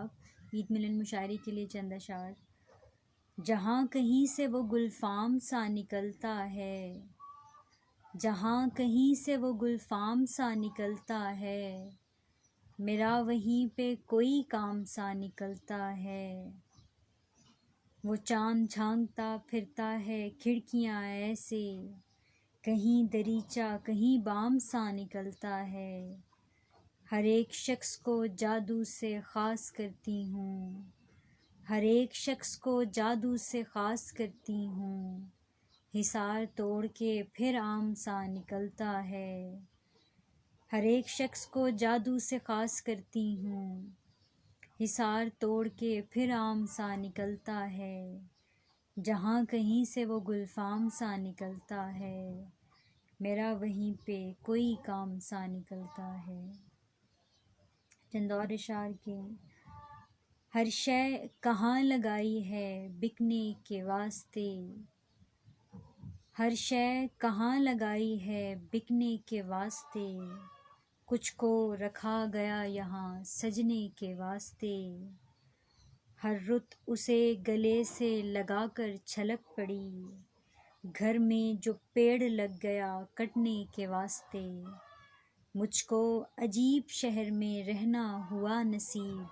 آپ عید ملن مشاعری کے لیے چند اشعار۔ جہاں کہیں سے وہ گلفام سا نکلتا ہے، جہاں کہیں سے وہ گلفام سا نکلتا ہے، میرا وہیں پہ کوئی کام سا نکلتا ہے۔ وہ چاند جھانکتا پھرتا ہے کھڑکیاں ایسے، کہیں دریچہ کہیں بام سا نکلتا ہے۔ ہر ایک شخص کو جادو سے خاص کرتی ہوں، ہر ایک شخص کو جادو سے خاص کرتی ہوں، حصار توڑ کے پھر عام سا نکلتا ہے۔ ہر ایک شخص کو جادو سے خاص کرتی ہوں، حصار توڑ کے پھر عام سا نکلتا ہے۔ جہاں کہیں سے وہ گلفام سا نکلتا ہے، میرا وہیں پہ کوئی کام سا نکلتا ہے۔ چند اور اشعار کے۔ ہر شے کہاں لگائی ہے بکنے کے واسطے، ہر شے کہاں لگائی ہے بکنے کے واسطے، کچھ کو رکھا گیا یہاں سجنے کے واسطے۔ ہر رت اسے گلے سے لگا کر چھلک پڑی، گھر میں جو پیڑ لگ گیا کٹنے کے واسطے۔ مجھ کو عجیب شہر میں رہنا ہوا نصیب،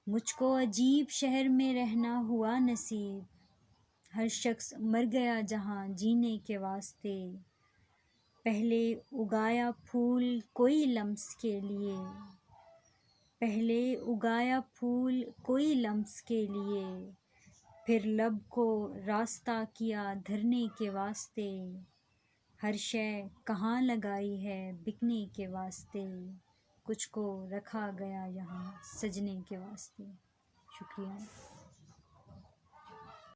مجھ کو عجیب شہر میں رہنا ہوا نصیب، ہر شخص مر گیا جہاں جینے کے واسطے۔ پہلے اگایا پھول کوئی لمس کے لیے، پہلے اگایا پھول کوئی لمس کے لیے، پھر لب کو راستہ کیا دھرنے کے واسطے۔ ہر شے کہاں لگائی ہے بکنے کے واسطے، کچھ کو رکھا گیا یہاں سجنے کے واسطے۔ شکریہ۔